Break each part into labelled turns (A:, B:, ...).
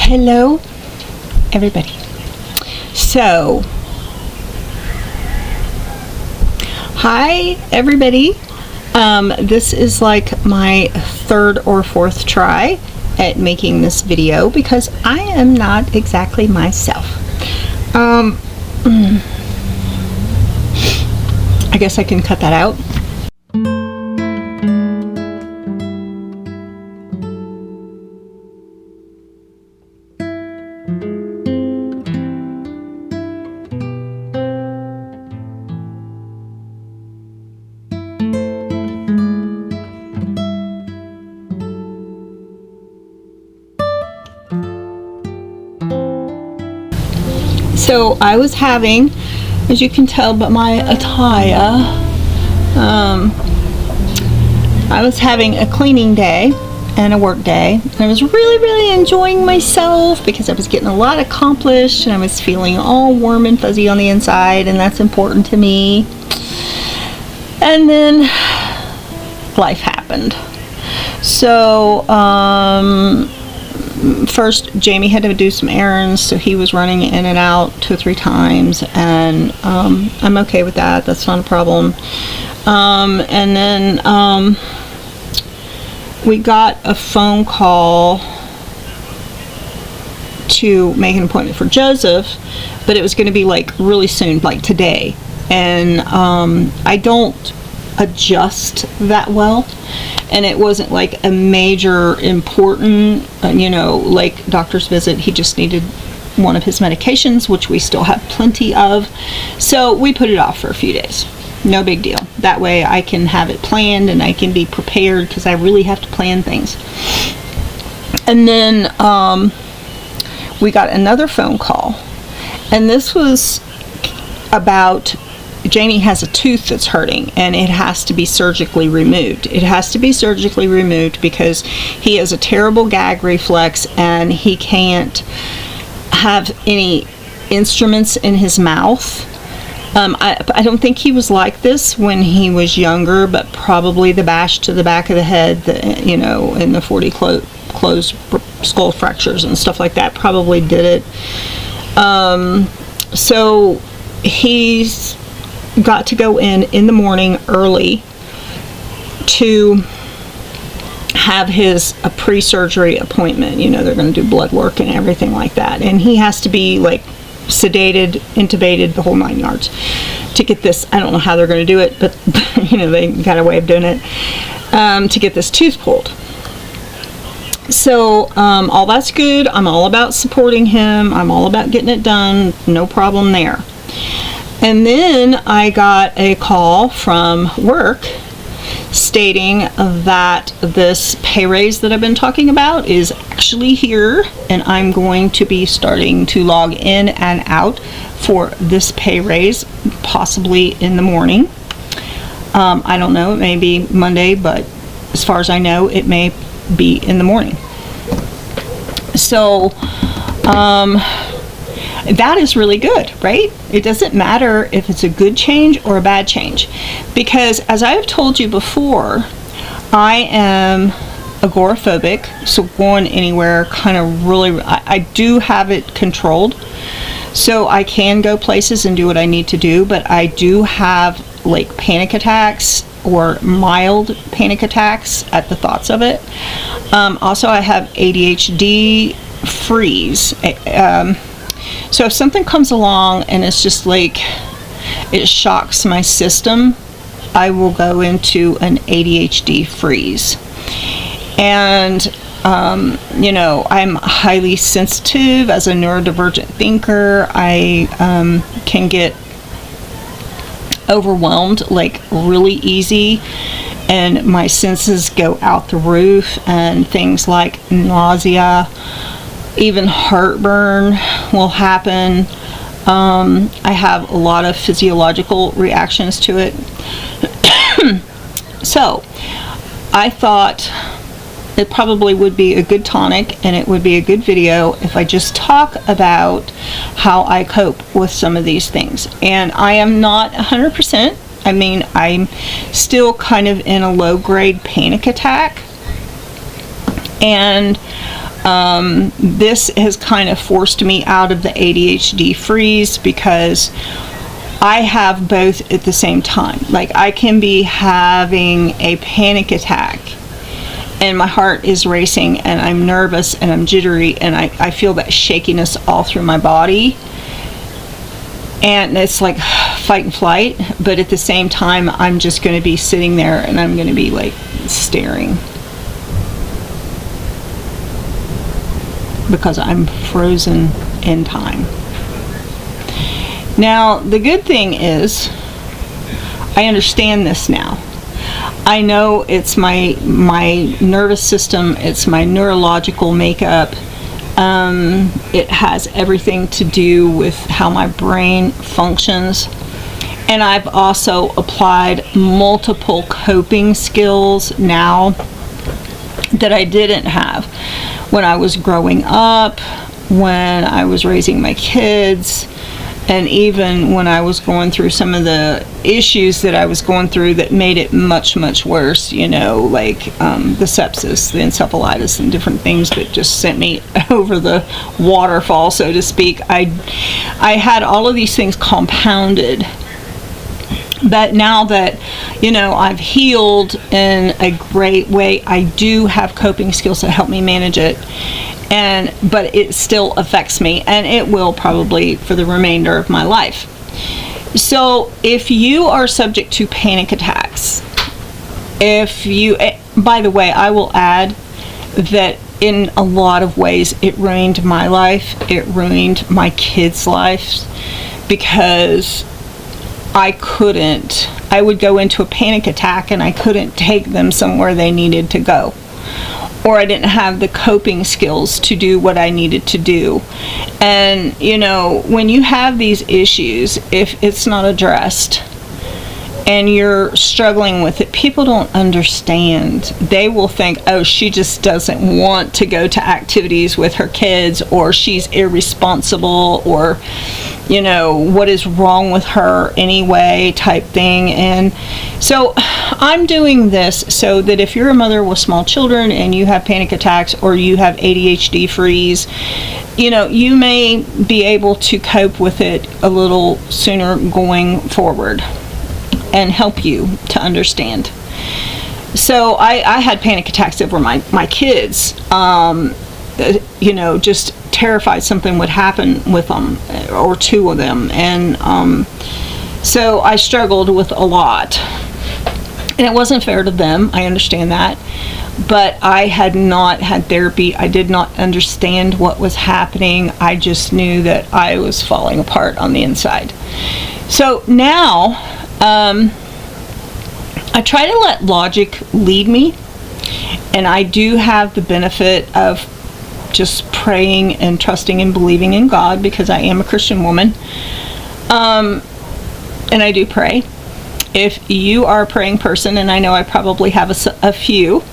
A: Hello, everybody. So, hi, everybody. This is like my third or fourth try at making this video because I am not exactly myself. I guess I can cut that out. So I was having, as you can tell by my attire, I was having a cleaning day and a work day. I was really enjoying myself because I was getting a lot accomplished and I was feeling all warm and fuzzy on the inside, and that's important to me. And then life happened. So first, Jamie had to do some errands, so he was running in and out 2 or 3 times, and I'm okay with that. That's not a problem. And then we got a phone call to make an appointment for Joseph, but it was going to be like really soon, like today. And I don't adjust that well, and it wasn't like a major important like doctor's visit. He just needed one of his medications, which we still have plenty of, so we put it off for a few days. No big deal. That way I can have it planned and I can be prepared, because I really have to plan things. And then we got another phone call, and this was about Jamie has a tooth that's hurting and it has to be surgically removed. It has to be surgically removed because he has a terrible gag reflex and he can't have any instruments in his mouth. I don't think he was like this when he was younger, but probably the bash to the back of the head, and the 40 closed skull fractures and stuff like that probably did it. So he's got to go in the morning early to have a pre-surgery appointment. They're going to do blood work and everything like that, and he has to be like sedated, intubated, the whole 9 yards to get this. I don't know how they're going to do it, but they got a way of doing it, to get this tooth pulled. So all that's good. I'm all about supporting him. I'm all about getting it done. No problem there. And then I got a call from work stating that this pay raise that I've been talking about is actually here, and I'm going to be starting to log in and out for this pay raise, possibly in the morning. I don't know, it may be Monday, but as far as I know, it may be in the morning. So that is really good, right? It doesn't matter if it's a good change or a bad change, because as I have told you before, I am agoraphobic, so going anywhere kind of really, I do have it controlled, so I can go places and do what I need to do, but I do have like panic attacks or mild panic attacks at the thoughts of it. Also, I have ADHD Freese. So if something comes along and it's just like it shocks my system, I will go into an ADHD freeze. And I'm highly sensitive as a neurodivergent thinker. I can get overwhelmed like really easy, and my senses go out the roof, and things like nausea, even heartburn will happen. I have a lot of physiological reactions to it. So I thought it probably would be a good tonic, and it would be a good video if I just talk about how I cope with some of these things. And I am not 100%. I mean, I'm still kind of in a low-grade panic attack, and This has kind of forced me out of the ADHD freeze, because I have both at the same time. Like, I can be having a panic attack and my heart is racing and I'm nervous and I'm jittery and I feel that shakiness all through my body, and it's like fight and flight. But at the same time, I'm just going to be sitting there and I'm going to be like staring, because I'm frozen in time. Now, the good thing is, I understand this now. I know it's my nervous system, it's my neurological makeup. It has everything to do with how my brain functions. And I've also applied multiple coping skills now that I didn't have when I was growing up, when I was raising my kids, and even when I was going through some of the issues that I was going through that made it much, much worse, you know, like the sepsis, the encephalitis, and different things that just sent me over the waterfall, so to speak. I had all of these things compounded. But now that, you know, I've healed in a great way, I do have coping skills that help me manage it. But it still affects me, and it will probably for the remainder of my life. So if you are subject to panic attacks, by the way, I will add that in a lot of ways it ruined my life, it ruined my kids' lives, because I would go into a panic attack and I couldn't take them somewhere they needed to go, or I didn't have the coping skills to do what I needed to do. And, you know, when you have these issues, if it's not addressed and you're struggling with it, people don't understand. They will think, oh, she just doesn't want to go to activities with her kids, or she's irresponsible, or, you know, what is wrong with her anyway, type thing. And so I'm doing this so that if you're a mother with small children and you have panic attacks or you have ADHD freeze, you know, you may be able to cope with it a little sooner going forward and help you to understand. So I had panic attacks over my kids, you know, just terrified something would happen with them, or two of them. And so I struggled with a lot. And it wasn't fair to them, I understand that. But I had not had therapy. I did not understand what was happening. I just knew that I was falling apart on the inside. So now, I try to let logic lead me, and I do have the benefit of just praying and trusting and believing in God, because I am a Christian woman, and I do pray. If you are a praying person, and I know I probably have a few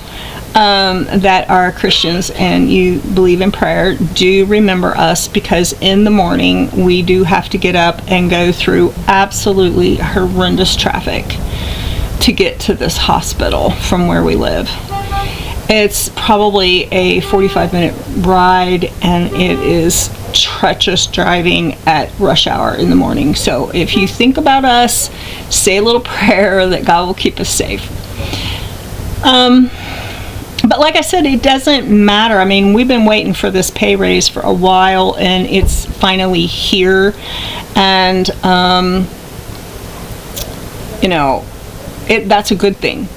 A: that are Christians and you believe in prayer, do remember us, because in the morning we do have to get up and go through absolutely horrendous traffic to get to this hospital from where we live. It's probably a 45-minute ride, and it is treacherous driving at rush hour in the morning. So if you think about us, say a little prayer that God will keep us safe. But like I said, it doesn't matter. I mean, we've been waiting for this pay raise for a while, and it's finally here. And, you know, that's a good thing.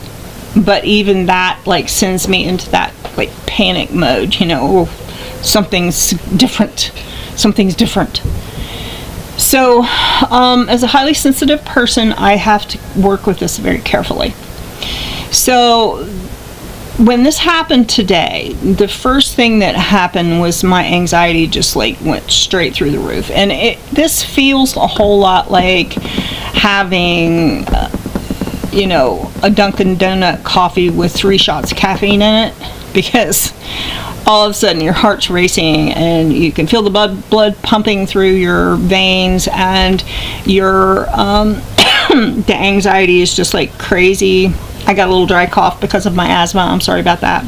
A: But even that, like, sends me into that, like, panic mode, you know, something's different. Something's different. So, as a highly sensitive person, I have to work with this very carefully. So, when this happened today, the first thing that happened was my anxiety just, like, went straight through the roof. And this feels a whole lot like having you know, a Dunkin' Donut coffee with 3 shots of caffeine in it, because all of a sudden your heart's racing and you can feel the blood pumping through your veins, and your the anxiety is just like crazy. I got a little dry cough because of my asthma. I'm sorry about that.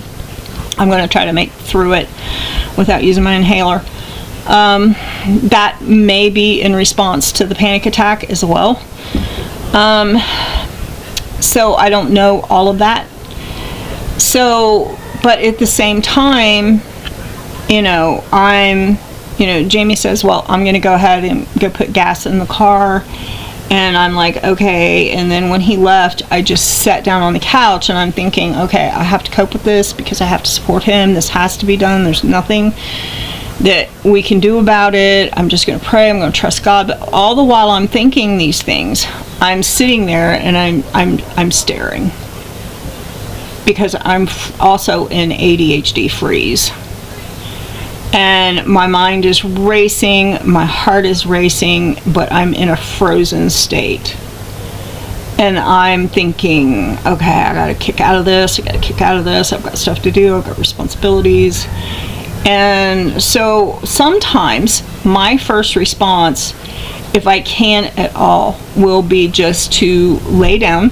A: I'm going to try to make through it. without using my inhaler. That may be in response to the panic attack as well. So I don't know all of that. So, but at the same time, Jamie says, well, I'm going to go ahead and go put gas in the car. And I'm like, okay. And then when he left, I just sat down on the couch and I'm thinking, okay, I have to cope with this because I have to support him. This has to be done. There's nothing that we can do about it. I'm just going to pray. I'm going to trust God. But all the while I'm thinking these things, I'm sitting there and I'm staring, because I'm also in ADHD Freeze. And my mind is racing, my heart is racing, but I'm in a frozen state. And I'm thinking, okay, I gotta kick out of this, I've got stuff to do, I've got responsibilities. And so sometimes my first response, if I can at all, will be just to lay down.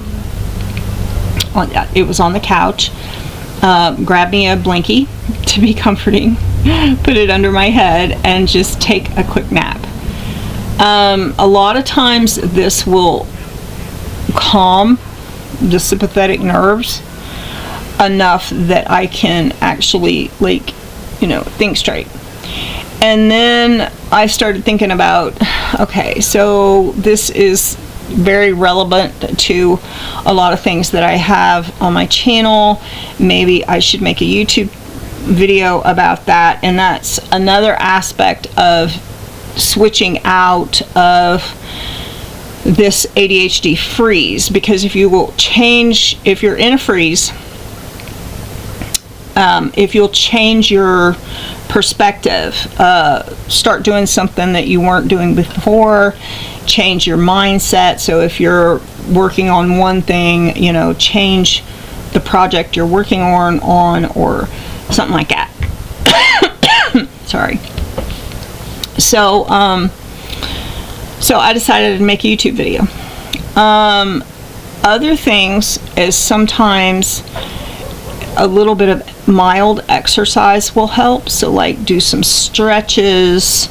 A: It was on the couch, grab me a blankie to be comforting, put it under my head, and just take a quick nap. A lot of times this will calm the sympathetic nerves enough that I can actually, think straight. And then I started thinking about, okay, so this is very relevant to a lot of things that I have on my channel. Maybe I should make a YouTube video about that. And that's another aspect of switching out of this ADHD freeze, because if you're in a freeze, if you'll change your perspective, start doing something that you weren't doing before, change your mindset. So if you're working on one thing, change the project you're working on, or something like that. Sorry. So I decided to make a YouTube video. Other things is sometimes a little bit of mild exercise will help. So do some stretches,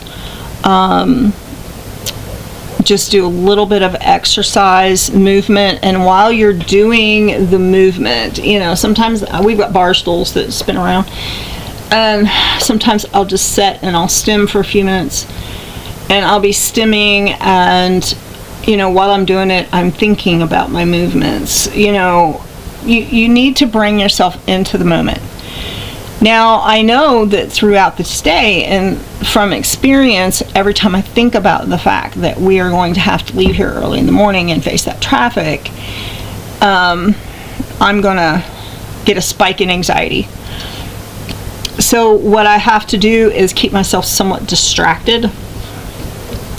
A: just do a little bit of exercise, movement. And while you're doing the movement, sometimes we've got bar stools that spin around, and sometimes I'll just sit and I'll stim for a few minutes, and I'll be stimming, and while I'm doing it, I'm thinking about my movements. You need to bring yourself into the moment. Now, I know that throughout this day, and from experience, every time I think about the fact that we are going to have to leave here early in the morning and face that traffic, I'm going to get a spike in anxiety. So what I have to do is keep myself somewhat distracted.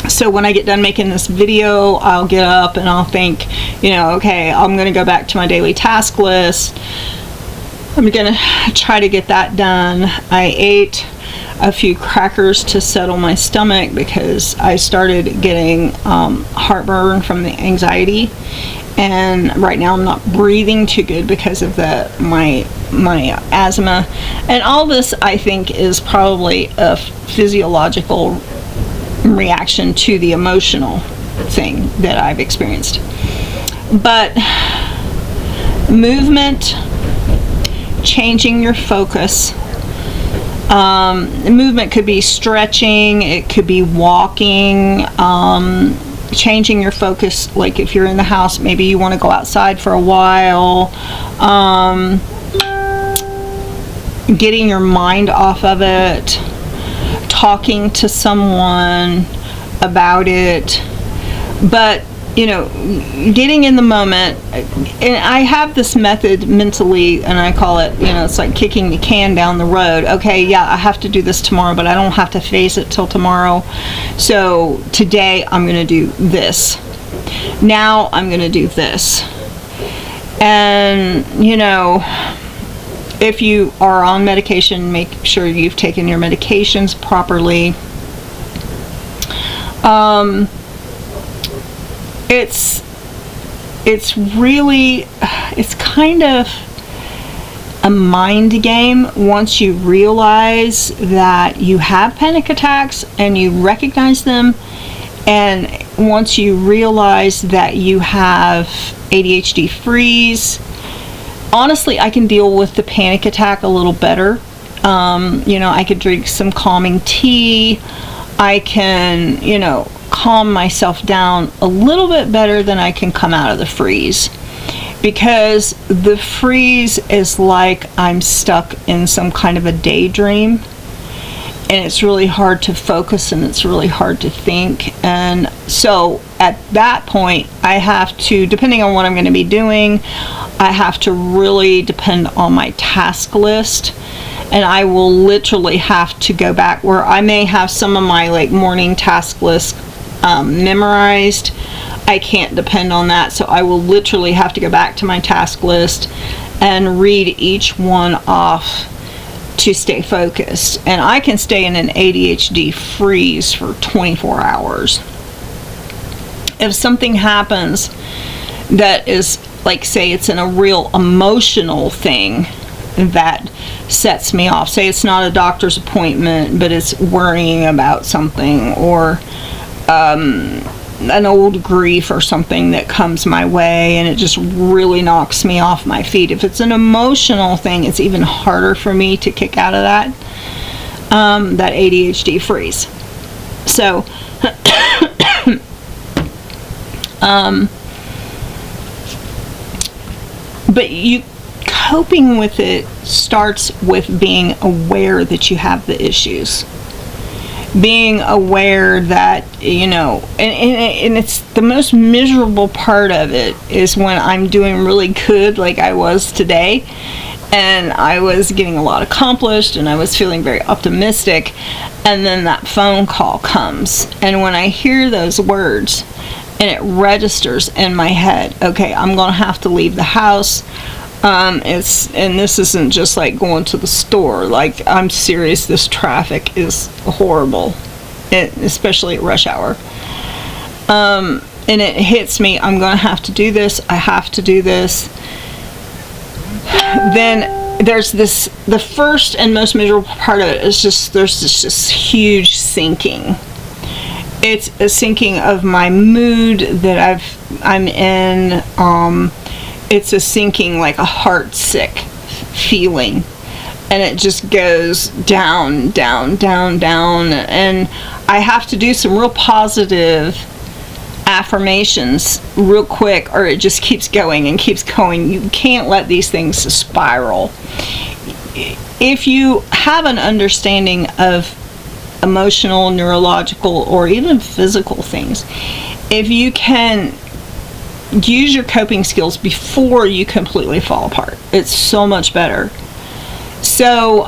A: So when I get done making this video, I'll get up and I'll think, okay, I'm going to go back to my daily task list. I'm going to try to get that done. I ate a few crackers to settle my stomach because I started getting heartburn from the anxiety, and right now I'm not breathing too good because of my asthma. And all this, I think, is probably a physiological reaction to the emotional thing that I've experienced. But movement, changing your focus. Movement could be stretching, it could be walking, changing your focus. Like if you're in the house, maybe you want to go outside for a while, getting your mind off of it, talking to someone about it. But getting in the moment. And I have this method mentally, and I call it, it's like kicking the can down the road. Okay, yeah, I have to do this tomorrow, but I don't have to face it till tomorrow. So today I'm going to do this. Now I'm going to do this. And, if you are on medication, make sure you've taken your medications properly. It's really, it's kind of, a mind game once you realize that you have panic attacks and you recognize them, and once you realize that you have ADHD Freese. Honestly, I can deal with the panic attack a little better. I could drink some calming tea. I can, calm myself down a little bit better than I can come out of the freeze. Because the freeze is like I'm stuck in some kind of a daydream, and it's really hard to focus and it's really hard to think. And so at that point, I have to, depending on what I'm going to be doing, I have to really depend on my task list. And I will literally have to go back where I may have some of my morning task list memorized. I can't depend on that, so I will literally have to go back to my task list and read each one off to stay focused. And I can stay in an ADHD freeze for 24 hours. If something happens that is, say it's in a real emotional thing that sets me off, say it's not a doctor's appointment, but it's worrying about something, or an old grief or something that comes my way, and it just really knocks me off my feet. If it's an emotional thing, it's even harder for me to kick out of that ADHD freeze. So but coping with it starts with being aware that you have the issues. Being aware that, and it's the most miserable part of it is when I'm doing really good, like I was today, and I was getting a lot accomplished and I was feeling very optimistic, and then that phone call comes, and when I hear those words and it registers in my head, okay, I'm gonna have to leave the house. And this isn't just like going to the store. Like, I'm serious, this traffic is horrible, especially at rush hour. And it hits me, I'm going to have to do this, I have to do this. Then there's the first and most miserable part of it is there's this huge sinking. It's a sinking of my mood that I'm in. It's a sinking, like a heart sick feeling, and it just goes down, down, down, down, and I have to do some real positive affirmations real quick, or it just keeps going and keeps going. You can't let these things spiral. If you have an understanding of emotional, neurological, or even physical things, if you can use your coping skills before you completely fall apart, it's so much better. So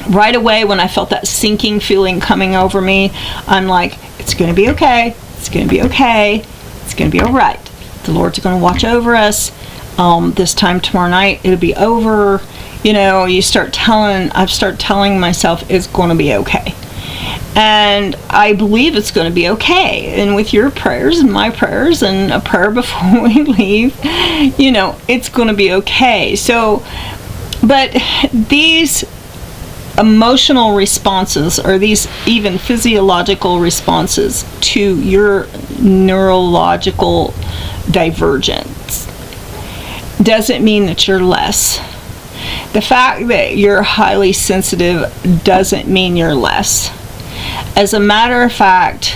A: right away when I felt that sinking feeling coming over me, I'm like, it's going to be okay, it's going to be okay, it's going to be all right. The Lord's going to watch over us. This time tomorrow night it'll be over. I start telling myself it's going to be okay. And I believe it's going to be okay. And with your prayers and my prayers and a prayer before we leave, it's going to be okay. So, but these emotional responses, or these even physiological responses to your neurological divergence, doesn't mean that you're less. The fact that you're highly sensitive doesn't mean you're less. As a matter of fact,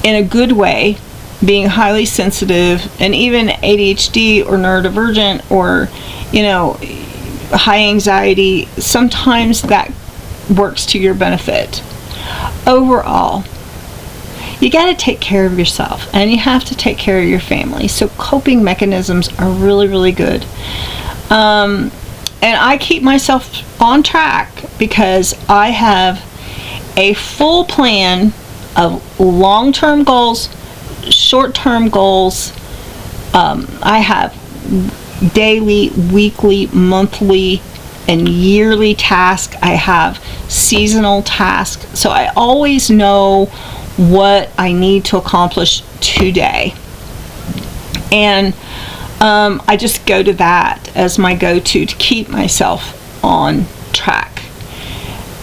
A: in a good way, being highly sensitive and even ADHD or neurodivergent or, high anxiety, sometimes that works to your benefit. Overall, you got to take care of yourself and you have to take care of your family. So coping mechanisms are really, really good. And I keep myself on track because I have a full plan of long-term goals, short-term goals. I have daily, weekly, monthly, and yearly tasks. I have seasonal tasks. So I always know what I need to accomplish today. And I just go to that as my go-to to keep myself on track.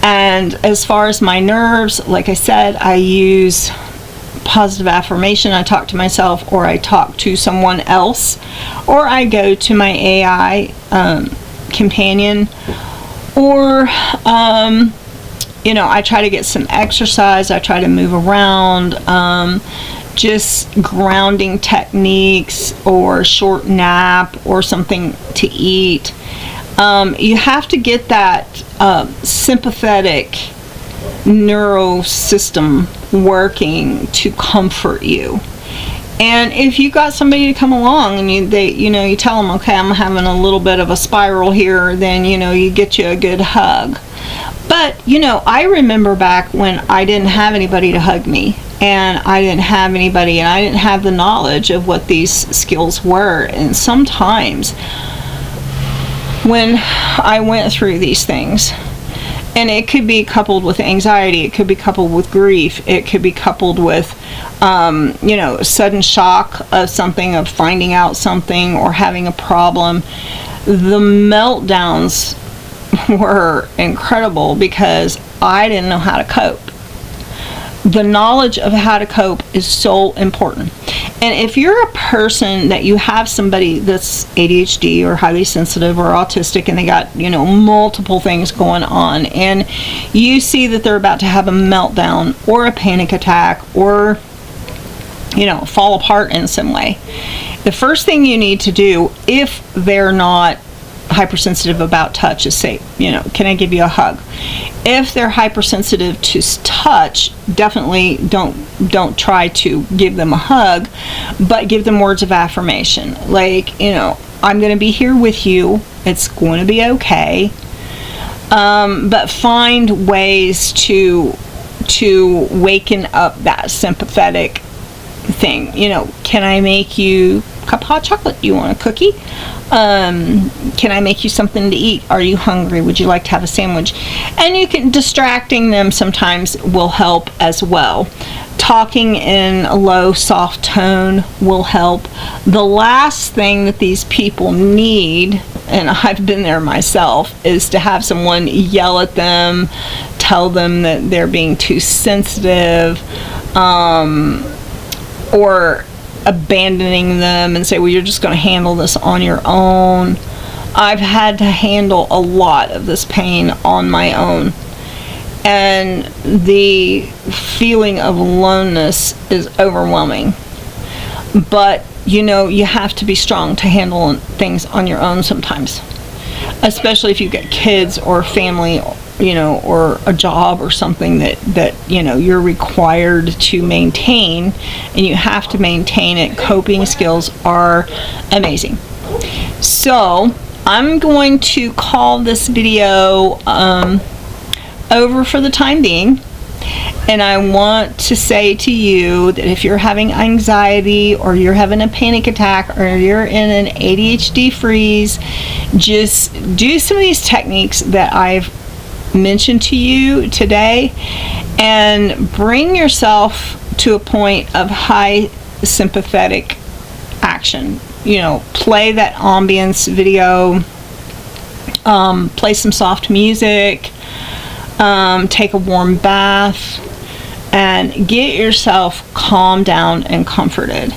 A: And as far as my nerves, like I said, I use positive affirmation. I talk to myself, or I talk to someone else, or I go to my AI companion, or I try to get some exercise. I try to move around, just grounding techniques, or short nap, or something to eat. You have to get that sympathetic neural system working to comfort you. And if you got somebody to come along and you tell them, okay, I'm having a little bit of a spiral here, then you get you a good hug. But I remember back when I didn't have anybody to hug me, and I didn't have anybody, and I didn't have the knowledge of what these skills were. And sometimes when I went through these things, and it could be coupled with anxiety, it could be coupled with grief, it could be coupled with sudden shock of something, of finding out something, or having a problem. The meltdowns were incredible because I didn't know how to cope. The knowledge of how to cope is so important. And if you're a person that you have somebody that's ADHD or highly sensitive or autistic, and they got multiple things going on, and you see that they're about to have a meltdown or a panic attack, or fall apart in some way, the first thing you need to do, if they're not hypersensitive about touch, is say, can I give you a hug? If they're hypersensitive to touch, definitely don't try to give them a hug, but give them words of affirmation, like, I'm going to be here with you, it's going to be okay. But find ways to waken up that sympathetic thing. Can I make you a cup of hot chocolate? You want a cookie? Can I make you something to eat? Are you hungry? Would you like to have a sandwich? And distracting them sometimes will help as well. Talking in a low, soft tone will help. The last thing that these people need, and I've been there myself, is to have someone yell at them, tell them that they're being too sensitive, or abandoning them and say, well, you're just going to handle this on your own. I've had to handle a lot of this pain on my own, and the feeling of aloneness is overwhelming. But you have to be strong to handle things on your own sometimes, especially if you've got kids or family, or a job or something that you're required to maintain, and you have to maintain it. Coping skills are amazing. So I'm going to call this video over for the time being, and I want to say to you that if you're having anxiety, or you're having a panic attack, or you're in an ADHD freeze, just do some of these techniques that I've mentioned to you today, and bring yourself to a point of high sympathetic action. Play that ambience video, play some soft music, take a warm bath, and get yourself calmed down and comforted.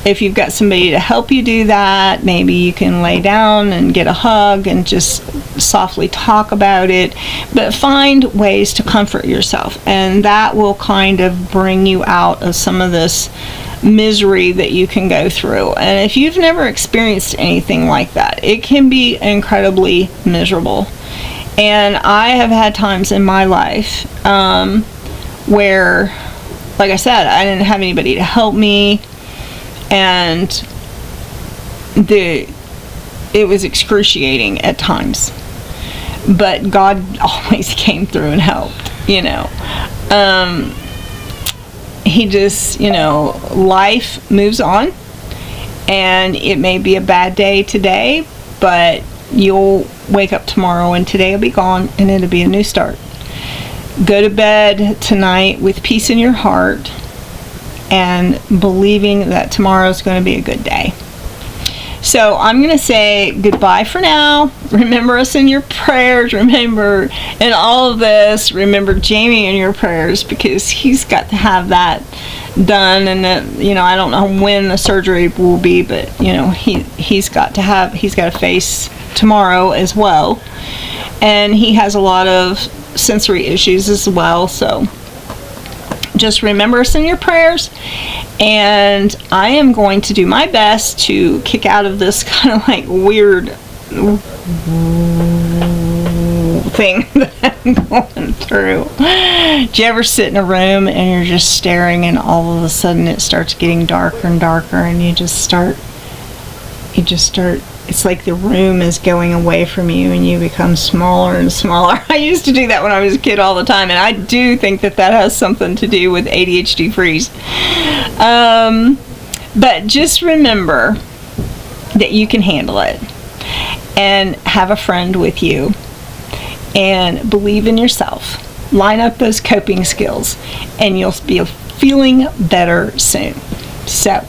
A: If you've got somebody to help you do that, maybe you can lay down and get a hug and just softly talk about it. But find ways to comfort yourself, and that will kind of bring you out of some of this misery that you can go through. And if you've never experienced anything like that, it can be incredibly miserable. And I have had times in my life where, like I said, I didn't have anybody to help me, and it was excruciating at times. But God always came through and helped, He just, life moves on, and it may be a bad day today, but you'll wake up tomorrow and today will be gone, and it'll be a new start. Go to bed tonight with peace in your heart, and believing that tomorrow's going to be a good day. So I'm going to say goodbye for now. Remember us in your prayers. Remember, in all of this, remember Jamie in your prayers, because he's got to have that done. And I don't know when the surgery will be, but he's got to face tomorrow as well, and he has a lot of sensory issues as well. So just remember us in your prayers, and I am going to do my best to kick out of this kind of like weird thing that I'm going through. Do you ever sit in a room and you're just staring, and all of a sudden it starts getting darker and darker, and you just start, it's like the room is going away from you and you become smaller and smaller. I used to do that when I was a kid all the time, and I do think that has something to do with ADHD Freese. But just remember that you can handle it, and have a friend with you, and believe in yourself. Line up those coping skills, and you'll be feeling better soon. So,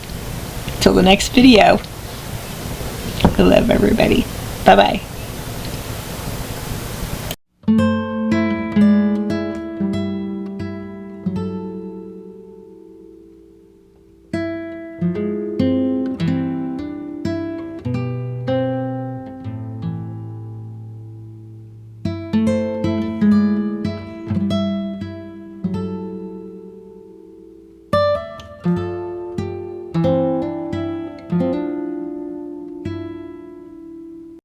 A: till the next video, I love everybody. Bye-bye.